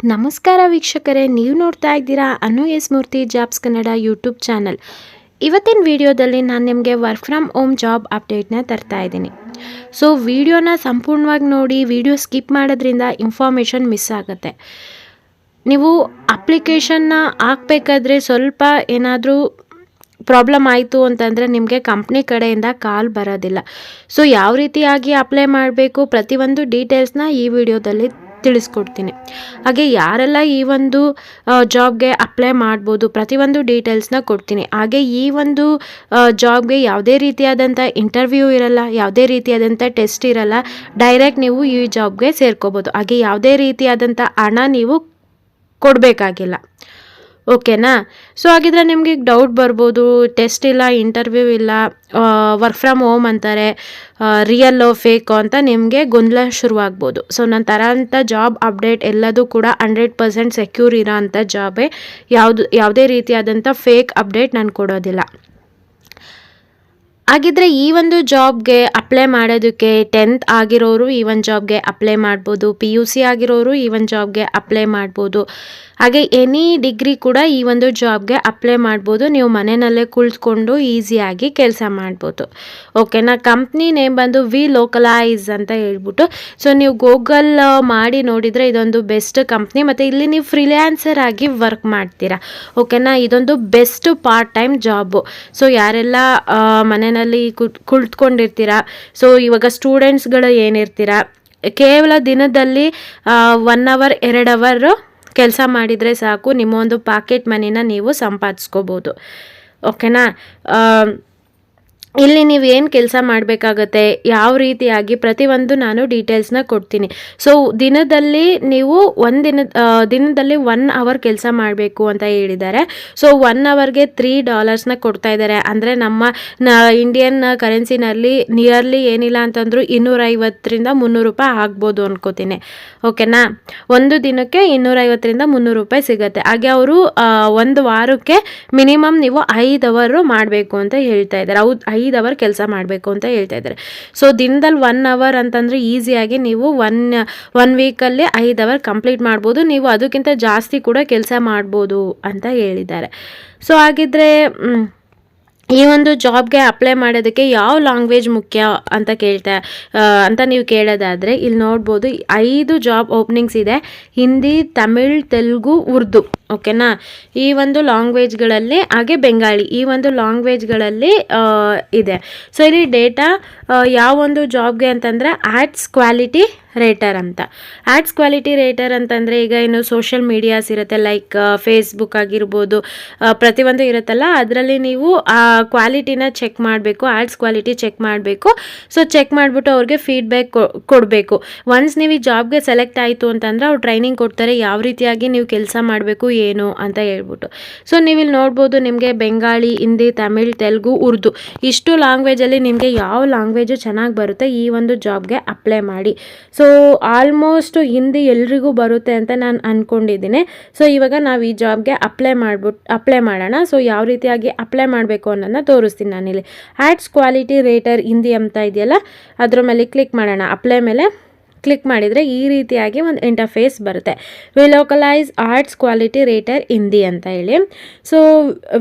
ನಮಸ್ಕಾರ ವೀಕ್ಷಕರೇ, ನೀವು ನೋಡ್ತಾ ಇದ್ದೀರಾ ಅನು ಎಸ್ ಮೂರ್ತಿ ಜಾಬ್ಸ್ ಕನ್ನಡ ಯೂಟ್ಯೂಬ್ ಚಾನಲ್. ಇವತ್ತಿನ ವಿಡಿಯೋದಲ್ಲಿ ನಾನು ನಿಮಗೆ ವರ್ಕ್ ಫ್ರಮ್ ಹೋಮ್ ಜಾಬ್ ಅಪ್ಡೇಟ್ನ ತರ್ತಾ ಇದ್ದೀನಿ. ಸೊ ವಿಡಿಯೋನ ಸಂಪೂರ್ಣವಾಗಿ ನೋಡಿ, ವಿಡಿಯೋ ಸ್ಕಿಪ್ ಮಾಡೋದ್ರಿಂದ ಇನ್ಫಾರ್ಮೇಷನ್ ಮಿಸ್ ಆಗುತ್ತೆ. ನೀವು ಅಪ್ಲಿಕೇಶನ್ನ ಹಾಕಬೇಕಾದ್ರೆ ಸ್ವಲ್ಪ ಏನಾದರೂ ಪ್ರಾಬ್ಲಮ್ ಆಯಿತು ಅಂತಂದರೆ ನಿಮಗೆ ಕಂಪ್ನಿ ಕಡೆಯಿಂದ ಕಾಲ್ ಬರೋದಿಲ್ಲ. ಸೊ ಯಾವ ರೀತಿಯಾಗಿ ಅಪ್ಲೈ ಮಾಡಬೇಕು ಪ್ರತಿಯೊಂದು ಡೀಟೇಲ್ಸ್ನ ಈ ವಿಡಿಯೋದಲ್ಲಿ ತಿಳಿಸ್ಕೊಡ್ತೀನಿ. ಹಾಗೆ ಯಾರೆಲ್ಲ ಈ ಒಂದು ಜಾಬ್ಗೆ ಅಪ್ಲೈ ಮಾಡ್ಬೋದು ಪ್ರತಿಯೊಂದು ಡೀಟೇಲ್ಸ್ನ ಕೊಡ್ತೀನಿ. ಹಾಗೆ ಈ ಒಂದು ಜಾಬ್ಗೆ ಯಾವುದೇ ರೀತಿಯಾದಂಥ ಇಂಟರ್ವ್ಯೂ ಇರಲ್ಲ, ಯಾವುದೇ ರೀತಿಯಾದಂಥ ಟೆಸ್ಟ್ ಇರಲ್ಲ, ಡೈರೆಕ್ಟ್ ನೀವು ಈ ಜಾಬ್ಗೆ ಸೇರ್ಕೋಬೋದು. ಹಾಗೆ ಯಾವುದೇ ರೀತಿಯಾದಂಥ ಹಣ ನೀವು ಕೊಡಬೇಕಾಗಿಲ್ಲ. ಓಕೆನಾ? ಸೊ ಹಾಗಿದ್ರೆ ನಿಮಗೆ ಡೌಟ್ ಬರ್ಬೋದು, ಟೆಸ್ಟ್ ಇಲ್ಲ, ಇಂಟರ್ವ್ಯೂ ಇಲ್ಲ, ವರ್ಕ್ ಫ್ರಮ್ ಹೋಮ್ ಅಂತಾರೆ, ರಿಯಲ್ಲೋ ಫೇಕೋ ಅಂತ ನಿಮಗೆ ಗೊಂದಲ ಶುರುವಾಗ್ಬೋದು. ಸೊ ನಾನು ತರೋಂಥ ಜಾಬ್ ಅಪ್ಡೇಟ್ ಎಲ್ಲದೂ ಕೂಡ 100% ಸೆಕ್ಯೂರ್ ಇರೋ ಅಂಥ ಜಾಬೇ. ಯಾವುದೇ ರೀತಿಯಾದಂಥ ಫೇಕ್ ಅಪ್ಡೇಟ್ ನಾನು ಕೊಡೋದಿಲ್ಲ. ಹಾಗಿದ್ರೆ ಈ ಒಂದು ಜಾಬ್ಗೆ ಅಪ್ಲೈ ಮಾಡೋದಕ್ಕೆ 10th ಆಗಿರೋರು ಈ ಒಂದು ಜಾಬ್ಗೆ ಅಪ್ಲೈ ಮಾಡ್ಬೋದು, PUC ಆಗಿರೋರು ಈ ಒಂದು ಜಾಬ್ಗೆ ಅಪ್ಲೈ ಮಾಡ್ಬೋದು. ಹಾಗೆ ಎನಿ ಡಿಗ್ರಿ ಕೂಡ ಈ ಒಂದು ಜಾಬ್ಗೆ ಅಪ್ಲೈ ಮಾಡ್ಬೋದು. ನೀವು ಮನೆಯಲ್ಲೇ ಕುಳಿತುಕೊಂಡು ಈಸಿಯಾಗಿ ಕೆಲಸ ಮಾಡ್ಬೋದು. ಓಕೆನಾ? ಕಂಪ್ನಿ ನೇಮ್ ಬಂದು ವಿ ಲೋಕಲೈಸ್ ಅಂತ ಹೇಳ್ಬಿಟ್ಟು. ಸೊ ನೀವು ಗೂಗಲ್ ಮಾಡಿ ನೋಡಿದರೆ ಇದೊಂದು ಬೆಸ್ಟ್ ಕಂಪ್ನಿ, ಮತ್ತು ಇಲ್ಲಿ ನೀವು ಫ್ರೀಲ್ಯಾನ್ಸರ್ ಆಗಿ ವರ್ಕ್ ಮಾಡ್ತೀರಾ. ಓಕೆನಾ? ಇದೊಂದು best part time job. So ಯಾರೆಲ್ಲ ಮನೆಯಲ್ಲಿ ಕುಳಿತುಕೊಂಡಿರ್ತೀರಾ, ಸೊ ಇವಾಗ ಸ್ಟೂಡೆಂಟ್ಸ್ಗಳು ಏನಿರ್ತೀರಾ, ಕೇವಲ ದಿನದಲ್ಲಿ 1 hour 2 hour ಕೆಲಸ ಮಾಡಿದರೆ ಸಾಕು, ನಿಮ್ಮ ಒಂದು ಪಾಕೆಟ್ ಮನಿನ ನೀವು ಸಂಪಾದಿಸ್ಕೋಬೋದು. ಓಕೆನಾ? ಇಲ್ಲಿ ನೀವು ಏನು ಕೆಲಸ ಮಾಡಬೇಕಾಗತ್ತೆ, ಯಾವ ರೀತಿಯಾಗಿ ಪ್ರತಿಯೊಂದು ನಾನು ಡೀಟೇಲ್ಸ್ನ ಕೊಡ್ತೀನಿ. ಸೊ ದಿನದಲ್ಲಿ ನೀವು ದಿನದಲ್ಲಿ 1 hour ಕೆಲಸ ಮಾಡಬೇಕು ಅಂತ ಹೇಳಿದ್ದಾರೆ. ಸೊ 1 hourಗೆ $3 ಕೊಡ್ತಾ ಇದ್ದಾರೆ. ಅಂದರೆ ನಮ್ಮ ಇಂಡಿಯನ್ ಕರೆನ್ಸಿನಲ್ಲಿ ನಿಯರ್ಲಿ ಏನಿಲ್ಲ ಅಂತಂದರೂ 250 - 300 ರೂಪಾಯಿ ಆಗ್ಬೋದು ಅನ್ಕೋತೀನಿ. ಓಕೆನಾ? ಒಂದು ದಿನಕ್ಕೆ 250 - 300 ರೂಪಾಯಿ ಸಿಗುತ್ತೆ. ಹಾಗೆ ಅವರು 1 ವಾರಕ್ಕೆ ಮಿನಿಮಮ್ ನೀವು 5 hour ಮಾಡಬೇಕು ಅಂತ ಹೇಳ್ತಾ ಇದ್ದಾರೆ. 5 hour ಕೆಲಸ ಮಾಡಬೇಕು ಅಂತ ಹೇಳ್ತಾ ಇದ್ದಾರೆ. ಸೊ ದಿನದಲ್ಲಿ 1 hour ಅಂತಂದರೆ ಈಸಿಯಾಗಿ ನೀವು ಒನ್ ವೀಕಲ್ಲಿ 5 hour ಕಂಪ್ಲೀಟ್ ಮಾಡ್ಬೋದು. ನೀವು ಅದಕ್ಕಿಂತ ಜಾಸ್ತಿ ಕೂಡ ಕೆಲಸ ಮಾಡ್ಬೋದು ಅಂತ ಹೇಳಿದ್ದಾರೆ. ಸೊ ಹಾಗಿದ್ರೆ ಈ ಒಂದು ಜಾಬ್ಗೆ ಅಪ್ಲೈ ಮಾಡೋದಕ್ಕೆ ಯಾವ ಲ್ಯಾಂಗ್ವೇಜ್ ಮುಖ್ಯ ಅಂತ ನೀವು ಕೇಳೋದಾದರೆ ಇಲ್ಲಿ ನೋಡ್ಬೋದು 5 ಜಾಬ್ ಓಪನಿಂಗ್ಸ್ ಇದೆ. ಹಿಂದಿ, ತಮಿಳ್, ತೆಲುಗು, ಉರ್ದು. ಓಕೆನಾ? ಈ ಒಂದು ಲ್ಯಾಂಗ್ವೇಜ್ಗಳಲ್ಲಿ, ಹಾಗೆ ಬೆಂಗಾಳಿ, ಈ ಒಂದು ಲ್ಯಾಂಗ್ವೇಜ್ಗಳಲ್ಲಿ ಇದೆ. ಸೊ ಇಲ್ಲಿ ಡೇಟಾ ಯಾವ ಒಂದು ಜಾಬ್ಗೆ ಅಂತಂದರೆ ಆಡ್ಸ್ ಕ್ವಾಲಿಟಿ ರೇಟರ್ ಅಂತ. ಆಡ್ಸ್ ಕ್ವಾಲಿಟಿ ರೇಟರ್ ಅಂತಂದರೆ ಈಗ ಏನು ಸೋಷಿಯಲ್ ಮೀಡಿಯಾಸ್ ಇರುತ್ತೆ, ಲೈಕ್ ಫೇಸ್ಬುಕ್ ಆಗಿರ್ಬೋದು, ಪ್ರತಿಯೊಂದು ಇರುತ್ತಲ್ಲ, ಅದರಲ್ಲಿ ನೀವು ಆ ಕ್ವಾಲಿಟಿನ ಚೆಕ್ ಮಾಡಬೇಕು, ಆಡ್ಸ್ ಕ್ವಾಲಿಟಿ ಚೆಕ್ ಮಾಡಬೇಕು. ಸೊ ಚೆಕ್ ಮಾಡಿಬಿಟ್ಟು ಅವ್ರಿಗೆ ಫೀಡ್ಬ್ಯಾಕ್ ಕೊಡಬೇಕು. ಒನ್ಸ್ ನೀವು ಈ ಜಾಬ್ಗೆ ಸೆಲೆಕ್ಟ್ ಆಯಿತು ಅಂತಂದರೆ ಅವ್ರು ಟ್ರೈನಿಂಗ್ ಕೊಡ್ತಾರೆ, ಯಾವ ರೀತಿಯಾಗಿ ನೀವು ಕೆಲಸ ಮಾಡಬೇಕು ಏನು ಅಂತ ಹೇಳ್ಬಿಟ್ಟು. ಸೊ ನೀವಿಲ್ಲಿ ನೋಡ್ಬೋದು, ನಿಮಗೆ ಬೆಂಗಾಳಿ, ಹಿಂದಿ, ತಮಿಳ್, ತೆಲುಗು, ಉರ್ದು ಇಷ್ಟು ಲ್ಯಾಂಗ್ವೇಜಲ್ಲಿ ನಿಮಗೆ ಯಾವ ಲ್ಯಾಂಗ್ವೇಜು ಚೆನ್ನಾಗಿ ಬರುತ್ತೆ ಈ ಒಂದು ಜಾಬ್ಗೆ ಅಪ್ಲೈ ಮಾಡಿ. ಸೊ ಆಲ್ಮೋಸ್ಟ್ ಹಿಂದಿ ಎಲ್ರಿಗೂ ಬರುತ್ತೆ ಅಂತ ನಾನು ಅಂದ್ಕೊಂಡಿದ್ದೀನಿ. ಸೊ ಇವಾಗ ನಾವು ಈ ಜಾಬ್ಗೆ ಅಪ್ಲೈ ಮಾಡೋಣ. ಸೊ ಯಾವ ರೀತಿಯಾಗಿ ಅಪ್ಲೈ ಮಾಡಬೇಕು ಅನ್ನೋದನ್ನ ತೋರಿಸ್ತೀನಿ ನಾನಿಲ್ಲಿ. ಆಡ್ಸ್ ಕ್ವಾಲಿಟಿ ರೇಟರ್ ಹಿಂದಿ ಅಂತ ಇದೆಯಲ್ಲ, ಅದ್ರ ಮೇಲೆ ಕ್ಲಿಕ್ ಮಾಡೋಣ. ಅಪ್ಲೈ ಮೇಲೆ ಕ್ಲಿಕ್ ಮಾಡಿದರೆ ಈ ರೀತಿಯಾಗಿ ಒಂದು ಇಂಟರ್ಫೇಸ್ ಬರುತ್ತೆ. Welocalize arts quality rater Hindi ಅಂತ ಹೇಳಿ. So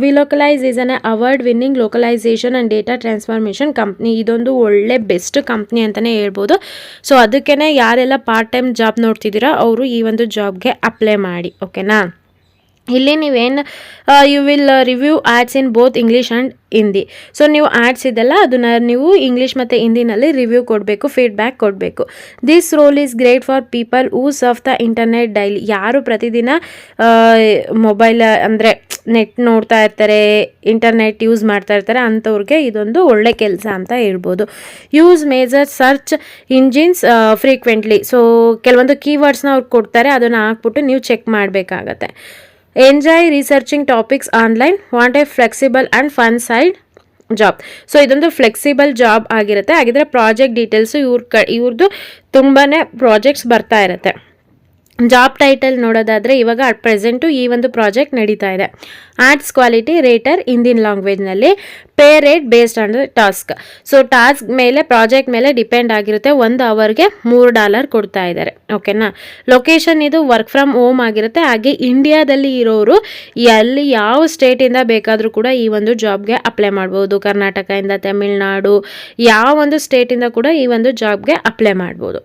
Welocalize is an award winning localisation and data transformation company. ಇದೊಂದು ಒಳ್ಳೆ ಬೆಸ್ಟ್ ಕಂಪ್ನಿ ಅಂತಲೇ ಹೇಳ್ಬೋದು. ಸೊ ಅದಕ್ಕೇ ಯಾರೆಲ್ಲ ಪಾರ್ಟ್ ಟೈಮ್ ಜಾಬ್ ನೋಡ್ತಿದ್ದೀರಾ ಅವರು ಈ ಒಂದು ಜಾಬ್ಗೆ ಅಪ್ಲೈ ಮಾಡಿ. ಓಕೆನಾ? ಇಲ್ಲಿ ನೀವೇನು you will review ads in both English and Hindi. So ನೀವು ಆ್ಯಡ್ಸ್ ಇದೆಲ್ಲ ಅದನ್ನು ನೀವು ಇಂಗ್ಲೀಷ್ ಮತ್ತು ಹಿಂದಿನಲ್ಲಿ ರಿವ್ಯೂ ಕೊಡಬೇಕು, ಫೀಡ್ಬ್ಯಾಕ್ ಕೊಡಬೇಕು. This role is great for people who surf the internet daily. ಯಾರು ಪ್ರತಿದಿನ ಮೊಬೈಲ್ ಅಂದರೆ ನೆಟ್ ನೋಡ್ತಾ ಇರ್ತಾರೆ, ಇಂಟರ್ನೆಟ್ ಯೂಸ್ ಮಾಡ್ತಾ ಇರ್ತಾರೆ, ಅಂಥವ್ರಿಗೆ ಇದೊಂದು ಒಳ್ಳೆ ಕೆಲಸ ಅಂತ ಹೇಳ್ಬೋದು. Use major search engines frequently. So ಕೆಲವೊಂದು ಕೀವರ್ಡ್ಸ್ನ ಅವ್ರು ಕೊಡ್ತಾರೆ, ಅದನ್ನು ಹಾಕ್ಬಿಟ್ಟು ನೀವು ಚೆಕ್ ಮಾಡಬೇಕಾಗತ್ತೆ. Enjoy researching topics online, want A flexible and fun side job. So ಇದೊಂದು ಫ್ಲೆಕ್ಸಿಬಲ್ ಜಾಬ್ ಆಗಿರುತ್ತೆ. ಹಾಗಿದ್ರೆ ಪ್ರಾಜೆಕ್ಟ್ ಡೀಟೇಲ್ಸು ಇವ್ರದ್ದು ತುಂಬಾ ಪ್ರಾಜೆಕ್ಟ್ಸ್ ಬರ್ತಾ ಇರುತ್ತೆ. ಜಾಬ್ ಟೈಟಲ್ ನೋಡೋದಾದರೆ ಇವಾಗ ಅಟ್ ಪ್ರೆಸೆಂಟು ಈ ಒಂದು ಪ್ರಾಜೆಕ್ಟ್ ನಡೀತಾ ಇದೆ. ಆರ್ಟ್ಸ್ ಕ್ವಾಲಿಟಿ ರೇಟರ್ ಇಂದಿಯನ್ ಲ್ಯಾಂಗ್ವೇಜ್ನಲ್ಲಿ, pay rate based on the task. So task ಮೇಲೆ, ಪ್ರಾಜೆಕ್ಟ್ ಮೇಲೆ ಡಿಪೆಂಡ್ ಆಗಿರುತ್ತೆ. 1 ಅವರ್ಗೆ $3 ಕೊಡ್ತಾ ಇದ್ದಾರೆ. ಓಕೆನಾ. ಲೊಕೇಶನ್ ಇದು ವರ್ಕ್ ಫ್ರಮ್ ಹೋಮ್ ಆಗಿರುತ್ತೆ. ಹಾಗೆ ಇಂಡಿಯಾದಲ್ಲಿ ಇರೋರು ಎಲ್ಲಿ ಯಾವ ಸ್ಟೇಟಿಂದ ಬೇಕಾದರೂ ಕೂಡ ಈ ಒಂದು ಜಾಬ್ಗೆ ಅಪ್ಲೈ ಮಾಡ್ಬೋದು. ಕರ್ನಾಟಕದಿಂದ, ತಮಿಳ್ನಾಡು, ಯಾವ ಒಂದು ಸ್ಟೇಟಿಂದ ಕೂಡ ಈ ಒಂದು ಜಾಬ್ಗೆ ಅಪ್ಲೈ ಮಾಡ್ಬೋದು.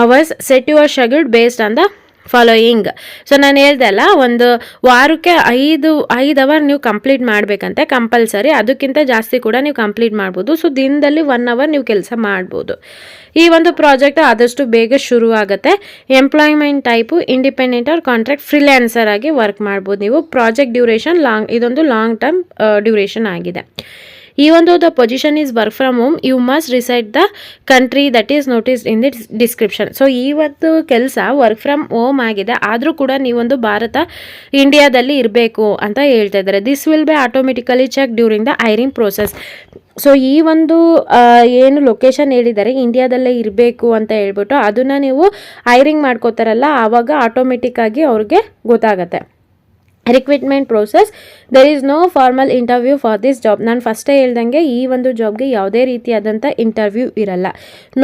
Hours set your schedule based on the following. So ನಾನು ಹೇಳ್ದೆ ಅಲ್ಲ, ಒಂದು ವಾರಕ್ಕೆ 5 ಅವರ್ ನೀವು ಕಂಪ್ಲೀಟ್ ಮಾಡಬೇಕಂತೆ ಕಂಪಲ್ಸರಿ. ಅದಕ್ಕಿಂತ ಜಾಸ್ತಿ ಕೂಡ ನೀವು ಕಂಪ್ಲೀಟ್ ಮಾಡ್ಬೋದು. ಸೊ ದಿನದಲ್ಲಿ 1 ಅವರ್ ನೀವು ಕೆಲಸ ಮಾಡ್ಬೋದು. ಈ ಒಂದು ಪ್ರಾಜೆಕ್ಟ್ ಆದಷ್ಟು ಬೇಗ ಶುರು ಆಗುತ್ತೆ. Employment type independent or contract freelancer ಆಗಿ ವರ್ಕ್ ಮಾಡ್ಬೋದು ನೀವು. ಪ್ರಾಜೆಕ್ಟ್ ಡ್ಯೂರೇಷನ್ ಇದೊಂದು ಲಾಂಗ್ ಟರ್ಮ್ ಡ್ಯೂರೇಷನ್ ಆಗಿದೆ. Even though the position is work from home, you must reside the country that is noticed in the description. So ಇವತ್ತು ಕೆಲಸ work from home ಆಗಿದೆ, ಆದರೂ ಕೂಡ ನೀವೊಂದು ಇಂಡಿಯಾದಲ್ಲಿ ಇರಬೇಕು ಅಂತ ಹೇಳ್ತಾ ಇದ್ದಾರೆ. This will be automatically check during the hiring process. So ಈ ಒಂದು ಏನು ಲೊಕೇಶನ್ ಹೇಳಿದ್ದಾರೆ ಇಂಡಿಯಾದಲ್ಲೇ ಇರಬೇಕು ಅಂತ ಹೇಳ್ಬಿಟ್ಟು, ಅದನ್ನು ನೀವು ಹೈರಿಂಗ್ ಮಾಡ್ಕೋತಾರಲ್ಲ, ಆವಾಗ ಆಟೋಮೆಟಿಕ್ ಆಗಿ ಅವ್ರಿಗೆ ಗೊತ್ತಾಗತ್ತೆ. Recruitment process, there is no formal interview for this job. ನಾನು ಫಸ್ಟೇ ಹೇಳ್ದಂಗೆ ಈ ಒಂದು ಜಾಬ್ಗೆ ಯಾವುದೇ ರೀತಿಯಾದಂಥ ಇಂಟರ್ವ್ಯೂ ಇರಲ್ಲ.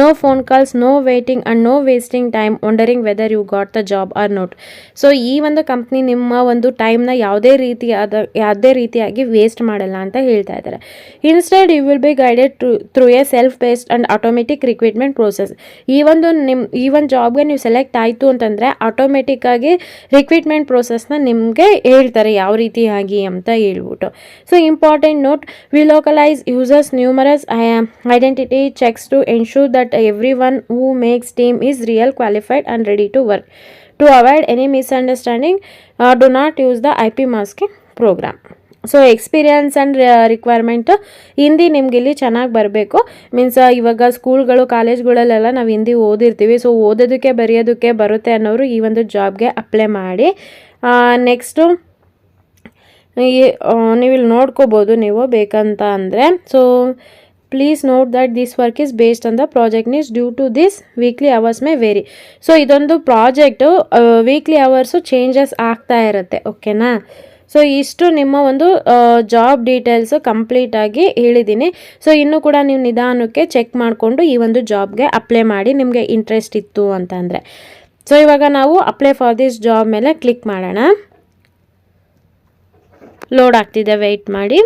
No phone calls, no waiting and no wasting time wondering whether you got the job or not. So ಈ ಒಂದು ಕಂಪ್ನಿ ನಿಮ್ಮ ಒಂದು ಟೈಮ್ನ ಯಾವುದೇ ರೀತಿಯಾಗಿ ವೇಸ್ಟ್ ಮಾಡಲ್ಲ ಅಂತ ಹೇಳ್ತಾ ಇದ್ದಾರೆ. Instead you will be guided through a self based and automatic recruitment process. ಈ ಒಂದು ಜಾಬ್ಗೆ ನೀವು ಸೆಲೆಕ್ಟ್ ಆಯಿತು ಅಂತಂದರೆ ಆಟೋಮೆಟಿಕ್ಕಾಗಿ ರಿಕ್ರೂಟ್ಮೆಂಟ್ ಪ್ರೋಸೆಸ್ನ ನಿಮಗೆ ಹೇಳ್ತಾರೆ ಯಾವ ರೀತಿಯಾಗಿ ಅಂತ ಹೇಳ್ಬಿಟ್ಟು. So important note, Welocalize users numerous identity checks to ensure that everyone who makes team is real qualified and ready to work. To avoid any misunderstanding, do not use the IP masking program. So experience and requirement, Hindi ನಿಮ್ಗೆ ಇಲ್ಲಿ ಚೆನ್ನಾಗಿ ಬರಬೇಕು. Means ಇವಾಗ ಸ್ಕೂಲ್ಗಳು, ಕಾಲೇಜ್ಗಳಲ್ಲೆಲ್ಲ ನಾವು Hindi ಓದಿರ್ತೀವಿ. So ಓದೋದಕ್ಕೆ ಬರೆಯೋದಕ್ಕೆ ಬರುತ್ತೆ ಅನ್ನೋರು ಈ ಒಂದು ಜಾಬ್ಗೆ ಅಪ್ಲೈ ಮಾಡಿ. ನೆಕ್ಸ್ಟು ನೀವು ಇಲ್ಲಿ ನೋಡ್ಕೋಬೋದು ನೀವು ಬೇಕಂತ ಅಂದರೆ. So please note that this work is based on the project needs due to this weekly hours may vary. So ಇದೊಂದು ಪ್ರಾಜೆಕ್ಟು ವೀಕ್ಲಿ ಅವರ್ಸು ಚೇಂಜಸ್ ಆಗ್ತಾ ಇರುತ್ತೆ. ಓಕೆನಾ. ಸೊ ಇಷ್ಟು ನಿಮ್ಮ ಒಂದು ಜಾಬ್ ಡೀಟೇಲ್ಸು ಕಂಪ್ಲೀಟಾಗಿ ಹೇಳಿದ್ದೀನಿ. ಸೊ ಇನ್ನೂ ಕೂಡ ನೀವು ನಿಧಾನಕ್ಕೆ ಚೆಕ್ ಮಾಡಿಕೊಂಡು ಈ ಒಂದು ಜಾಬ್ಗೆ ಅಪ್ಲೈ ಮಾಡಿ, ನಿಮಗೆ ಇಂಟ್ರೆಸ್ಟ್ ಇತ್ತು ಅಂತಂದರೆ. ಸೊ ಇವಾಗ ನಾವು ಅಪ್ಲೈ ಫಾರ್ ದಿಸ್ ಜಾಬ್ ಮೇಲೆ ಕ್ಲಿಕ್ ಮಾಡೋಣ. ಲೋಡ್ ಆಗ್ತಿದೆ, ವೆಯ್ಟ್ ಮಾಡಿ.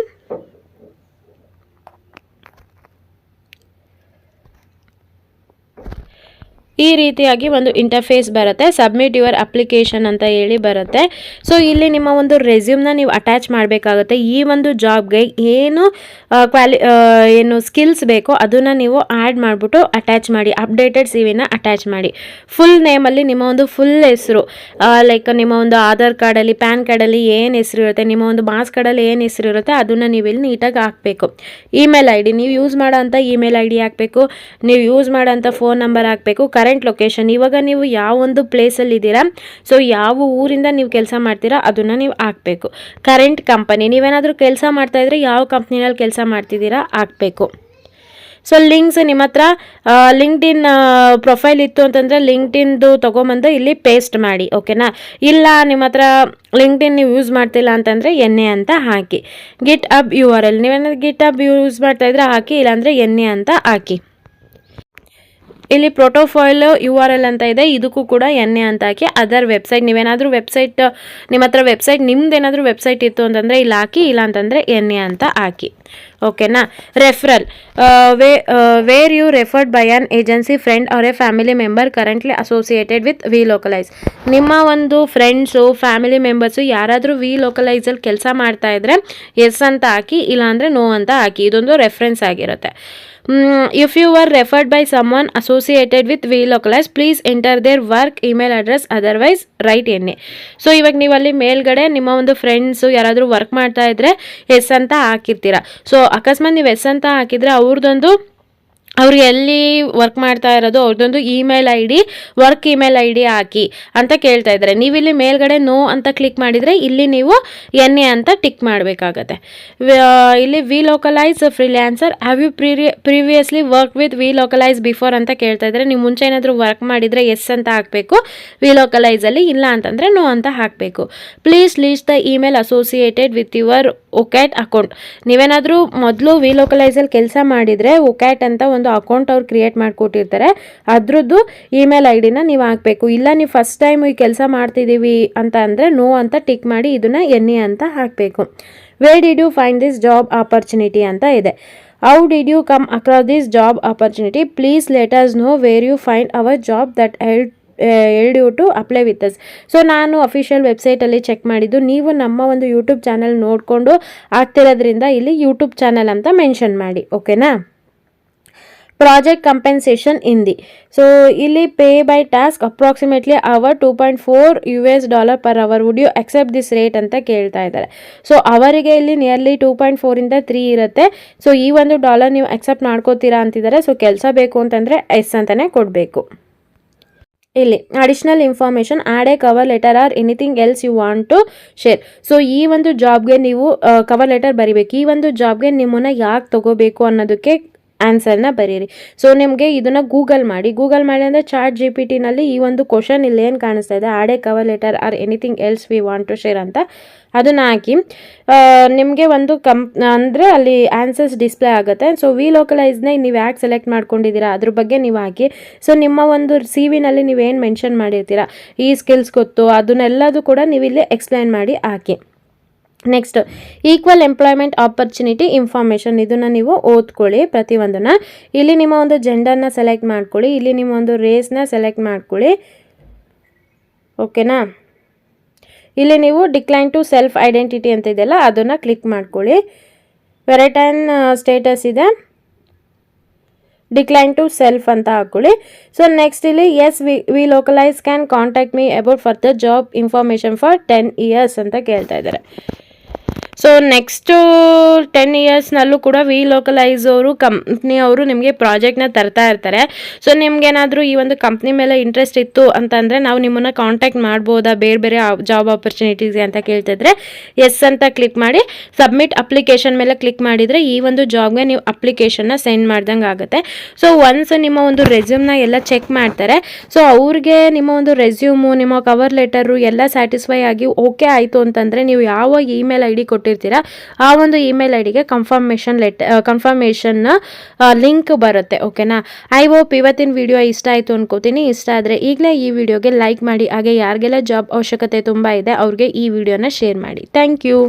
ಈ ರೀತಿಯಾಗಿ ಒಂದು ಇಂಟರ್ಫೇಸ್ ಬರುತ್ತೆ. ಸಬ್ಮಿಟ್ ಯುವರ್ ಅಪ್ಲಿಕೇಶನ್ ಅಂತ ಹೇಳಿ ಬರುತ್ತೆ. ಸೊ ಇಲ್ಲಿ ನಿಮ್ಮ ಒಂದು ರೆಸ್ಯೂಮ್ನ ನೀವು ಅಟ್ಯಾಚ್ ಮಾಡಬೇಕಾಗುತ್ತೆ. ಈ ಒಂದು ಜಾಬ್ಗೆ ಏನು ಸ್ಕಿಲ್ಸ್ ಬೇಕೋ ಅದನ್ನು ನೀವು ಆ್ಯಡ್ ಮಾಡಿಬಿಟ್ಟು ಅಟ್ಯಾಚ್ ಮಾಡಿ. ಅಪ್ಡೇಟೆಡ್ CV-ನ ಅಟ್ಯಾಚ್ ಮಾಡಿ. ಫುಲ್ ನೇಮಲ್ಲಿ ನಿಮ್ಮ ಒಂದು ಫುಲ್ ಹೆಸರು, ಲೈಕ್ ನಿಮ್ಮ ಒಂದು ಆಧಾರ್ ಕಾರ್ಡಲ್ಲಿ, ಪ್ಯಾನ್ ಕಾರ್ಡಲ್ಲಿ ಏನು ಹೆಸರು ಇರುತ್ತೆ, ನಿಮ್ಮ ಒಂದು ಮಾರ್ಕ್ಸ್ ಕಾರ್ಡಲ್ಲಿ ಏನು ಹೆಸರು ಇರುತ್ತೆ ಅದನ್ನು ನೀವು ಇಲ್ಲಿ ನೀಟಾಗಿ ಹಾಕಬೇಕು. ಇಮೇಲ್ ID, ನೀವು ಯೂಸ್ ಮಾಡೋ ಅಂಥ ಇಮೇಲ್ ID ಹಾಕಬೇಕು. ನೀವು ಯೂಸ್ ಮಾಡೋ ಅಂಥ ಫೋನ್ ನಂಬರ್ ಹಾಕಬೇಕು. ಕರೆಂಟ್ ಲೊಕೇಶನ್, ಇವಾಗ ನೀವು ಯಾವ ಒಂದು ಪ್ಲೇಸಲ್ಲಿ ಇದ್ದೀರಾ, ಸೊ ಯಾವ ಊರಿಂದ ನೀವು ಕೆಲಸ ಮಾಡ್ತೀರಾ ಅದನ್ನು ನೀವು ಹಾಕಬೇಕು. ಕರೆಂಟ್ ಕಂಪನಿ, ನೀವೇನಾದರೂ ಕೆಲಸ ಮಾಡ್ತಾ ಇದ್ರೆ ಯಾವ ಕಂಪ್ನಿನಲ್ಲಿ ಕೆಲಸ ಮಾಡ್ತಿದ್ದೀರಾ ಹಾಕಬೇಕು. ಸೊ ಲಿಂಕ್ಸ್, ನಿಮ್ಮ ಹತ್ರ ಲಿಂಕ್ಡ್ಇನ್ ಪ್ರೊಫೈಲ್ ಇತ್ತು ಅಂತಂದರೆ ಲಿಂಕ್ಡ್ಇನ್ದು ತೊಗೊಂಬಂದು ಇಲ್ಲಿ ಪೇಸ್ಟ್ ಮಾಡಿ. ಓಕೆನಾ. ಇಲ್ಲ ನಿಮ್ಮ ಹತ್ರ ಲಿಂಕ್ಡ್ಇನ್ ನೀವು ಯೂಸ್ ಮಾಡ್ತಿಲ್ಲ ಅಂತಂದರೆ NA ಅಂತ ಹಾಕಿ. ಗಿಟ್ ಹಬ್ URL, ನೀವೇನಾದ್ರು ಗಿಟ್ ಹಬ್ ಯೂಸ್ ಮಾಡ್ತಾ ಇದ್ರೆ ಹಾಕಿ, ಇಲ್ಲಾಂದರೆ NA ಅಂತ ಹಾಕಿ. ಇಲ್ಲಿ ಪ್ರೊಟೋಫೈಲ್ URL ಅಂತ ಇದೆ, ಇದಕ್ಕೂ ಕೂಡ NA ಅಂತ ಹಾಕಿ. ಅದರ್ ವೆಬ್ಸೈಟ್, ನೀವೇನಾದರೂ ವೆಬ್ಸೈಟ್, ನಿಮ್ಮ ಹತ್ರ ವೆಬ್ಸೈಟ್, ನಿಮ್ದೇನಾದರೂ ವೆಬ್ಸೈಟ್ ಇತ್ತು ಅಂತಂದರೆ ಇಲ್ಲಿ ಹಾಕಿ, ಇಲ್ಲ ಅಂತಂದರೆ NA ಅಂತ ಹಾಕಿ. ಓಕೆನಾ. Referral, where you referred by an agency, friend or a family member currently associated with Welocalize. ನಿಮ್ಮ ಒಂದು ಫ್ರೆಂಡ್ಸು, ಫ್ಯಾಮಿಲಿ ಮೆಂಬರ್ಸು ಯಾರಾದರೂ ವಿ ಲೋಕಲೈಸಲ್ಲಿ ಕೆಲಸ ಮಾಡ್ತಾ ಇದ್ರೆ ಎಸ್ ಅಂತ ಹಾಕಿ, ಇಲ್ಲಾಂದರೆ ನೋ ಅಂತ ಹಾಕಿ. ಇದೊಂದು ರೆಫರೆನ್ಸ್ ಆಗಿರುತ್ತೆ. If you were referred by someone associated with VLocalize, please enter their work email address, otherwise write NA. So ಇವಾಗ ನೀವು ಅಲ್ಲಿ ಮೇಲ್ಗಡೆ ನಿಮ್ಮ ಒಂದು ಫ್ರೆಂಡ್ಸು ಯಾರಾದರೂ ವರ್ಕ್ ಮಾಡ್ತಾ ಇದ್ರೆ ಎಸ್ ಅಂತ ಹಾಕಿರ್ತೀರ. ಸೊ ಅಕಸ್ಮಾತ್ ನೀವು ಎಸ್ ಅಂತ ಹಾಕಿದರೆ ಅವ್ರದ್ದೊಂದು ಅವ್ರು ಎಲ್ಲಿ ವರ್ಕ್ ಮಾಡ್ತಾ ಇರೋದು ಅವ್ರದ್ದೊಂದು email I D, work email I D ಹಾಕಿ ಅಂತ ಕೇಳ್ತಾ ಇದ್ದಾರೆ. ನೀವಿಲ್ಲಿ ಮೇಲ್ಗಡೆ ನೋ ಅಂತ ಕ್ಲಿಕ್ ಮಾಡಿದರೆ ಇಲ್ಲಿ ನೀವು ಎನ್ ಎ ಅಂತ ಟಿಕ್ ಮಾಡಬೇಕಾಗತ್ತೆ. ಇಲ್ಲಿ Welocalize freelancer, have you previously work with Welocalize before ಅಂತ ಕೇಳ್ತಾ ಇದ್ದಾರೆ. ನೀವು ಮುಂಚೆ ಏನಾದರೂ ವರ್ಕ್ ಮಾಡಿದರೆ ಎಸ್ ಅಂತ ಹಾಕಬೇಕು ವಿ ಲೋಕಲೈಸಲ್ಲಿ, ಇಲ್ಲ ಅಂತಂದರೆ ನೋ ಅಂತ ಹಾಕಬೇಕು. Please list the email associated with your ಒಕ್ಯಾಟ್ ಅಕೌಂಟ್. ನೀವೇನಾದರೂ ಮೊದಲು ವಿ ಲೋಕಲೈಸಲ್ಲಿ ಕೆಲಸ ಮಾಡಿದರೆ ಒಕ್ಯಾಟ್ ಅಂತ ಒಂದು ಅಕೌಂಟ್ ಅವ್ರು ಕ್ರಿಯೇಟ್ ಮಾಡಿಕೊಟ್ಟಿರ್ತಾರೆ, ಅದ್ರದ್ದು ಇಮೇಲ್ ಐ ಡಿನ ನೀವು ಹಾಕಬೇಕು. ಇಲ್ಲ ನೀವು ಫಸ್ಟ್ ಟೈಮ್ ಈ ಕೆಲಸ ಮಾಡ್ತಿದ್ದೀವಿ ಅಂತ ಅಂದರೆ ನೋ ಅಂತ ಟಿಕ್ ಮಾಡಿ ಇದನ್ನು ಎನ್ ಎ ಅಂತ ಹಾಕಬೇಕು. Where did you find this job opportunity ಅಂತ ಇದೆ. How did you come across this job opportunity, please let us know where you find our job that led you to apply with us. So ನಾನು official ವೆಬ್ಸೈಟಲ್ಲಿ check ಮಾಡಿದ್ದು, ನೀವು ನಮ್ಮ ಒಂದು YouTube channel ನೋಡಿಕೊಂಡು ಆಗ್ತಿರೋದ್ರಿಂದ ಇಲ್ಲಿ ಯೂಟ್ಯೂಬ್ ಚಾನಲ್ ಅಂತ mention ಮಾಡಿ, ಓಕೆನಾ. ಪ್ರಾಜೆಕ್ಟ್ ಕಂಪೆನ್ಸೇಷನ್ ಹಿಂದಿ. ಸೊ ಇಲ್ಲಿ pay by task approximately hour $2.4 per hour. Would you accept this rate ಅಂತ ಕೇಳ್ತಾ ಇದ್ದಾರೆ. ಸೊ ಅವರಿಗೆ ಇಲ್ಲಿ ನಿಯರ್ಲಿ 2.4 3 ಇರುತ್ತೆ. ಸೊ ಈ ಒಂದು ಡಾಲರ್ ನೀವು ಅಕ್ಸೆಪ್ಟ್ ಮಾಡ್ಕೋತೀರಾ ಅಂತಿದ್ದಾರೆ. ಸೊ ಕೆಲಸ ಬೇಕು ಅಂತಂದರೆ ಎಸ್ ಅಂತಲೇ ಕೊಡಬೇಕು. ಇಲ್ಲಿ additional information, add a cover letter or anything else you want to share. So ಈ ಒಂದು ಜಾಬ್ಗೆ ನೀವು ಕವರ್ ಲೆಟರ್ ಬರಿಬೇಕು. ಈ ಒಂದು ಜಾಬ್ಗೆ ನಿಮ್ಮನ್ನು ಯಾಕೆ ತಗೋಬೇಕು ಅನ್ನೋದಕ್ಕೆ ಆನ್ಸರ್ನ ಬರೀರಿ. ಸೊ ನಿಮಗೆ ಇದನ್ನು ಗೂಗಲ್ ಮಾಡಿ ಅಂದರೆ ಚಾಟ್ GPT ನಲ್ಲಿ ಈ ಒಂದು ಕ್ವಶನ್ ಇಲ್ಲಿ ಏನು ಕಾಣಿಸ್ತಾ ಇದೆ, add a cover letter or anything else we want to share ಅಂತ ಅದನ್ನು ಹಾಕಿ ನಿಮಗೆ ಒಂದು ಅಂದರೆ ಅಲ್ಲಿ ಆನ್ಸರ್ಸ್ ಡಿಸ್ಪ್ಲೇ ಆಗುತ್ತೆ. ಸೊ ವಿ ಲೋಕಲೈಸ್ನ ನೀವು ಯಾಕೆ ಸೆಲೆಕ್ಟ್ ಮಾಡ್ಕೊಂಡಿದ್ದೀರಾ ಅದ್ರ ಬಗ್ಗೆ ನೀವು ಹಾಕಿ. ಸೊ ನಿಮ್ಮ ಒಂದು CV ನಲ್ಲಿ ನೀವೇನು ಮೆನ್ಷನ್ ಮಾಡಿರ್ತೀರಾ, ಈ ಸ್ಕಿಲ್ಸ್ ಗೊತ್ತು ಅದನ್ನೆಲ್ಲದು ಕೂಡ ನೀವು ಇಲ್ಲಿ ಎಕ್ಸ್ಪ್ಲೈನ್ ಮಾಡಿ ಹಾಕಿ. Next equal employment opportunity information, ಇದನ್ನು ನೀವು ಓದ್ಕೊಳ್ಳಿ ಪ್ರತಿಯೊಂದನ್ನು. ಇಲ್ಲಿ ನಿಮ್ಮ ಒಂದು ಜೆಂಡರ್ನ ಸೆಲೆಕ್ಟ್ ಮಾಡ್ಕೊಳ್ಳಿ, ಇಲ್ಲಿ ನಿಮ್ಮ ಒಂದು ರೇಸ್ನ ಸೆಲೆಕ್ಟ್ ಮಾಡ್ಕೊಳ್ಳಿ, ಓಕೆನಾ. ಇಲ್ಲಿ ನೀವು ಡಿಕ್ಲೈನ್ ಟು ಸೆಲ್ಫ್ ಐಡೆಂಟಿಟಿ ಅಂತ ಇದೆಯಲ್ಲ ಅದನ್ನು ಕ್ಲಿಕ್ ಮಾಡ್ಕೊಳ್ಳಿ. ವೆರೈಟೈನ್ ಸ್ಟೇಟಸ್ ಇದೆ, ಡಿಕ್ಲೈನ್ ಟು ಸೆಲ್ಫ್ ಅಂತ ಹಾಕೊಳ್ಳಿ. ಸೊ ನೆಕ್ಸ್ಟ್ ಇಲ್ಲಿ yes we localize can contact me about further job information for 10 years ಅಂತ ಕೇಳ್ತಾ ಇದ್ದಾರೆ. ಸೊ ನೆಕ್ಸ್ಟು 10 yearsನಲ್ಲೂ ಕೂಡ ವಿ ಲೋಕಲೈಸ್ ಅವರು ಕಂಪ್ನಿಯವರು ನಿಮಗೆ ಪ್ರಾಜೆಕ್ಟ್ನ ತರ್ತಾ ಇರ್ತಾರೆ. ಸೊ ನಿಮ್ಗೇನಾದರೂ ಈ ಒಂದು ಕಂಪ್ನಿ ಮೇಲೆ ಇಂಟ್ರೆಸ್ಟ್ ಇತ್ತು ಅಂತಂದರೆ ನಾವು ನಿಮ್ಮನ್ನು ಕಾಂಟ್ಯಾಕ್ಟ್ ಮಾಡ್ಬೋದಾ ಬೇರೆ ಬೇರೆ ಜಾಬ್ ಆಪರ್ಚುನಿಟೀಸ್ಗೆ ಅಂತ ಕೇಳ್ತಿದ್ರೆ ಎಸ್ ಅಂತ ಕ್ಲಿಕ್ ಮಾಡಿ ಸಬ್ಮಿಟ್ ಅಪ್ಲಿಕೇಶನ್ ಮೇಲೆ ಕ್ಲಿಕ್ ಮಾಡಿದರೆ ಈ ಒಂದು ಜಾಬ್ಗೆ ನೀವು ಅಪ್ಲಿಕೇಶನ್ನ ಸೆಂಡ್ ಮಾಡ್ದಂಗೆ ಆಗುತ್ತೆ. ಸೊ ಒನ್ಸ್ ನಿಮ್ಮ ಒಂದು ರೆಸ್ಯೂಮ್ನ ಎಲ್ಲ ಚೆಕ್ ಮಾಡ್ತಾರೆ. ಸೊ ಅವ್ರಿಗೆ ನಿಮ್ಮ ಒಂದು ರೆಸ್ಯೂಮು, ನಿಮ್ಮ ಕವರ್ ಲೆಟರು ಎಲ್ಲ ಸ್ಯಾಟಿಸ್ಫೈ ಆಗಿ ಓಕೆ ಆಯಿತು ಅಂತಂದರೆ ನೀವು ಯಾವ ಇಮೇಲ್ ಐ ಡಿ ಕೊಟ್ಟಿರ್ತೀರಾ ಆ ಒಂದು ಇಮೇಲ್ ಐ ಡಿಗೆ ಕನ್ಫರ್ಮೇಷನ್ ಲಿಂಕ್ ಬರುತ್ತೆ, ಓಕೆನಾ. ಐ ಹೋಪ್ ಇವತ್ತಿನ ವಿಡಿಯೋ ಇಷ್ಟ ಆಯಿತು ಅನ್ಕೋತೀನಿ. ಇಷ್ಟ ಆದರೆ ಈಗಲೇ ಈ ವಿಡಿಯೋಗೆ ಲೈಕ್ ಮಾಡಿ, ಹಾಗೆ ಯಾರಿಗೆಲ್ಲ ಜಾಬ್ ಅವಶ್ಯಕತೆ ತುಂಬ ಇದೆ ಅವ್ರಿಗೆ ಈ ವಿಡಿಯೋನ ಶೇರ್ ಮಾಡಿ. Thank you.